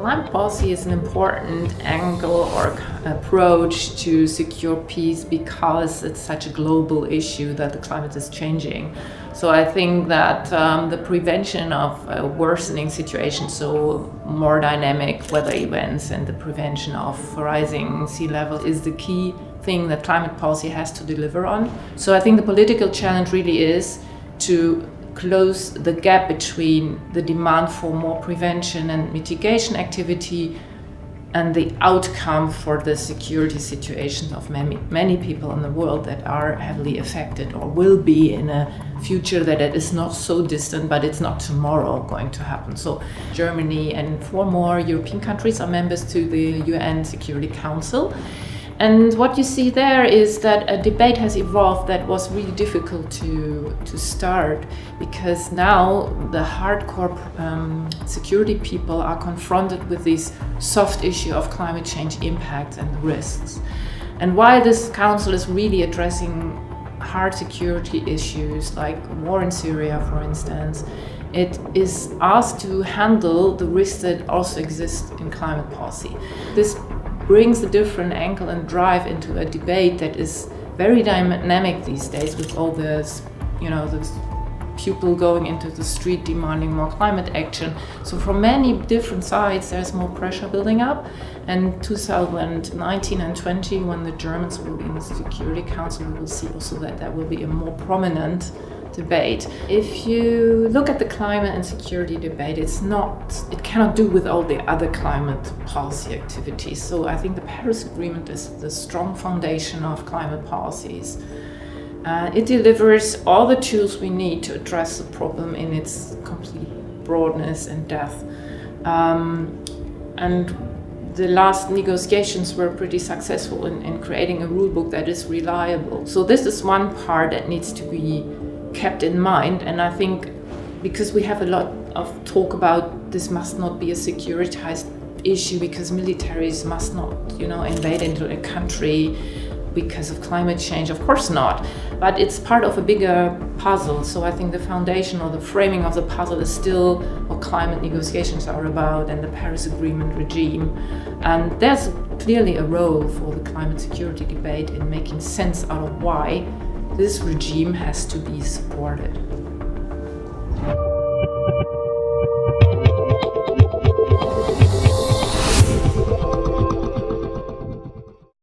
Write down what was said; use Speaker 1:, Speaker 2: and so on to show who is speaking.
Speaker 1: Climate policy is an important angle or approach to secure peace because it's such a global issue that the climate is changing. So I think that the prevention of a worsening situation, so more dynamic weather events and the prevention of rising sea level is the key thing that climate policy has to deliver on. So I think the political challenge really is to close the gap between the demand for more prevention and mitigation activity and the outcome for the security situation of many people in the world that are heavily affected or will be in a future that it is not so distant, but it's not tomorrow going to happen. So Germany and 4 more European countries are members to the UN Security Council. And what you see there is that a debate has evolved that was really difficult to start, because now the hardcore security people are confronted with this soft issue of climate change impacts and risks. And while this council is really addressing hard security issues like war in Syria, for instance, it is asked to handle the risks that also exist in climate policy. This brings a different angle and drive into a debate that is very dynamic these days, with all this, this people going into the street demanding more climate action. So from many different sides, there's more pressure building up. And 2019 and 20, when the Germans will be in the Security Council, we will see also that there will be a more prominent debate. If you look at the climate and security debate, it cannot do with all the other climate policy activities. So I think the Paris Agreement is the strong foundation of climate policies. It delivers all the tools we need to address the problem in its complete broadness and depth. And the last negotiations were pretty successful in creating a rule book that is reliable. So this is one part that needs to be kept in mind, and I think because we have a lot of talk about this must not be a securitized issue because militaries must not, invade into a country because of climate change. Of course not, but it's part of a bigger puzzle. So I think the foundation or the framing of the puzzle is still what climate negotiations are about and the Paris Agreement regime. And there's clearly a role for the climate security debate in making sense out of why this regime has to be supported.